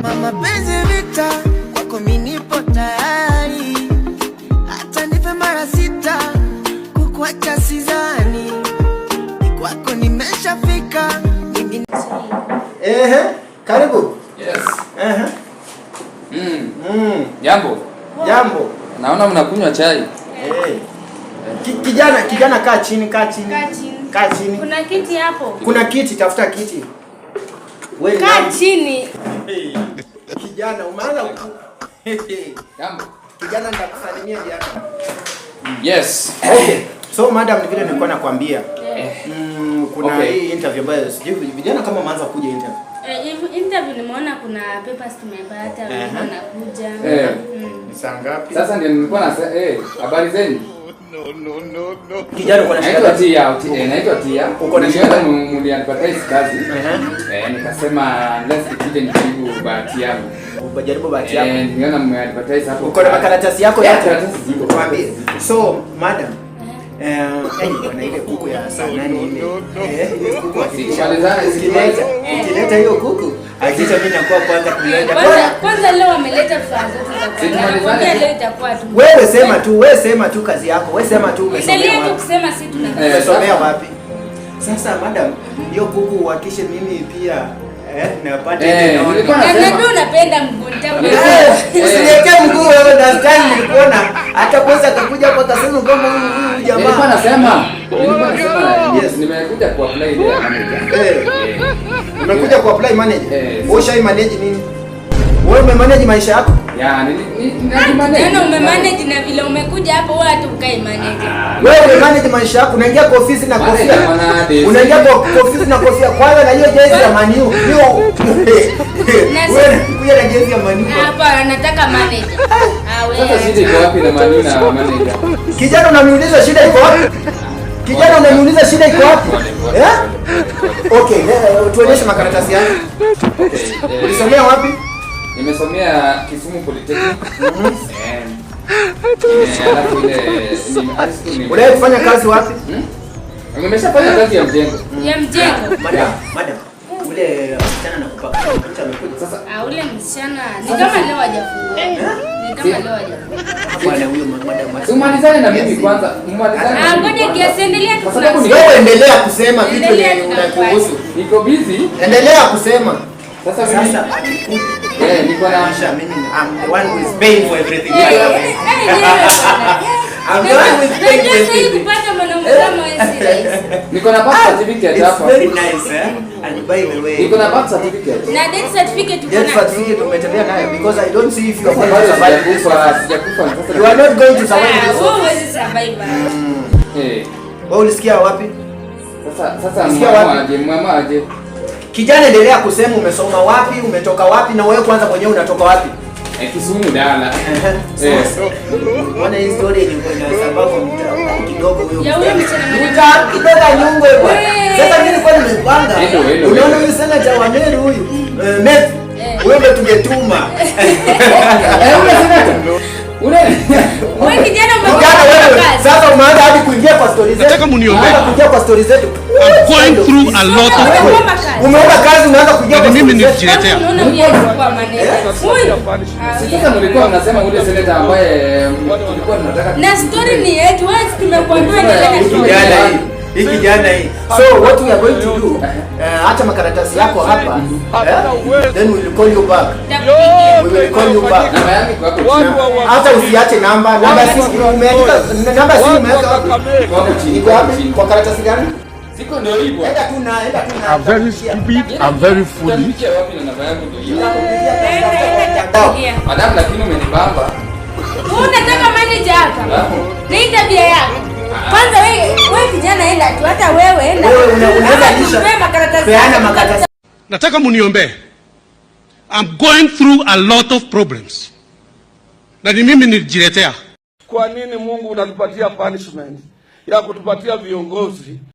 Mama penzi vita, kwako mimi nipo tayari. Hata nife mara 6, kukuacha sidhani. Kwako nimeshafika. Karibu. Yes. Jambo. Jambo. Naona mnakunywa chai. Kijana kaa chini. Kaa chini. Kuna kiti hapo? Kuna kiti, tafuta kiti. Wewe kaa chini. Kijana umeanza Jambo. Kijana nitakusalimia jana. Yes. So madam, ni vile nilikuwa nakwambia. Kuna hii interview ambayo sijui vijana kama maanza kuja interview. Interview nimeona kuna papers tumepata, wanakuja. Ni saa ngapi? Sasa ndio nilikuwa na habari zenu. No. Kijana uko na shida naitwa Tia. Uko na shida mlianipata kazi. Nikasema let's ikuje nijibu bahati yangu. Ujaribu bahati yako. Niona mmeadvertise hapo. Uko na makaratasi yako yote? Karatasi ziko. Kwambie. So, madam, kuna ile kuku ya saa 8 ile. Ile kuku ukileta hiyo kuku, hakika mimi nakuwa kwanza kuienda. Kwanza leo wameleta furaha zote za kwanza. Leo itakuwa tu. Wewe sema tu kazi yako. Wewe sema tu umesomea. Endelea tu kusema sisi tunasomea wapi? Sasa madam, hiyo kuku uhakishe mimi pia napata ile naona. Ndio unapenda mguu nitabu. Usiniwekee mguu wewe, last time nilikuona hata kwanza akakuja hapa akasema kama huyu jamaa. Nilikuwa nasema yes, nimekuja ku apply ile manager. Umekuja ku apply manager? Wewe shai manage nini? Wewe umemanage maisha yako? Ya, ninajimanage. Tena umemanage na vile umekuja hapo wewe hata ukae manager. Wewe umemanage maisha yako, unaingia kwa ofisi na kofia. Unaingia kwa ofisi na kofia kwanza na hiyo jezi ya Man U. Wewe kuja na jezi ya Man U. Hapa anataka manager. Sasa shida iko wapi na Man U na manager? Kijana unaniuliza shida iko wapi? Kijana unaniuliza shida iko wapi? Okay, tuonyeshe makaratasi yako. Ulisomea wapi? Nimesomea Kisumu Polytechnic. Unataka kufanya kazi wapi? Nimeshafanya kazi ya mjengo. Ya mjengo. Madam. Ule msichana nakupaka. Mtu amekuja. Sasa ule msichana ni kama leo hajafungua. Ni kama leo hajafungua. Bwana huyo madam. Tumalizane na mimi kwanza. Ngoja kiendelea tu. Kwa sababu wewe endelea kusema vitu unakuhusu. Niko busy. Endelea kusema. Sasa niko na mimi I'm the one who is paying for everything. I'm the one who is paying for everything. Kupata mwanamke kama wewe. Niko na birth certificate hapa. Very nice, And by the way, niko na birth certificate. Na death certificate uko na? Death certificate umetembea nayo because I don't see if you are going to survive. Sijakufa. You are not going to survive this. Wewe huwezi survive. Wewe ulisikia wapi? Sasa mama aje. Kijana, endelea kusema umesoma wapi, umetoka wapi na wewe kwanza mwenyewe unatoka wapi? Kisumu dala. Bwana hii story ni kwa sababu kidogo wewe. Ya wewe mchana kidogo nyungu bwana. Sasa mimi nilikuwa nimepanga. Unaona huyu senator wa Meru huyu? Meru. Wewe ndio tungetuma. Wewe kijana wewe sasa umeanza hadi kuingia kwa stories zetu. Nataka muniombee. Kuingia kwa stories zetu. I'm going through a lot of problems. Umeomba kazi unaanza kuingia kwa mimi nijiletea. Unaona huyu kwa manager. Sasa mlikuwa mnasema ule senator ambaye tulikuwa tunataka. Na story ni yetu, wewe tumekuambia hii kijana hii. So what we are going to do, acha makaratasi yako hapa. Then we will call you back. We will call you back. Namba yangu iko hapo. Hata usiache namba simu umeandika namba simu umeweka wapi? Iko wapi? Kwa karatasi gani? Siko ndio hivyo. Enda tu na. I'm very stupid. I'm very foolish. Wapi na namba yangu ndio hiyo. Madam, lakini umenibamba. Unataka manager hapa? Ni tabia yako. Kwanza wewe kijana enda tu, hata wewe enda. Wewe unaweza kisha. Peana makaratasi. Nataka muniombee. I'm going through a lot of problems. Na ni mimi nijiletea. Kwa nini Mungu unatupatia punishment ya kutupatia viongozi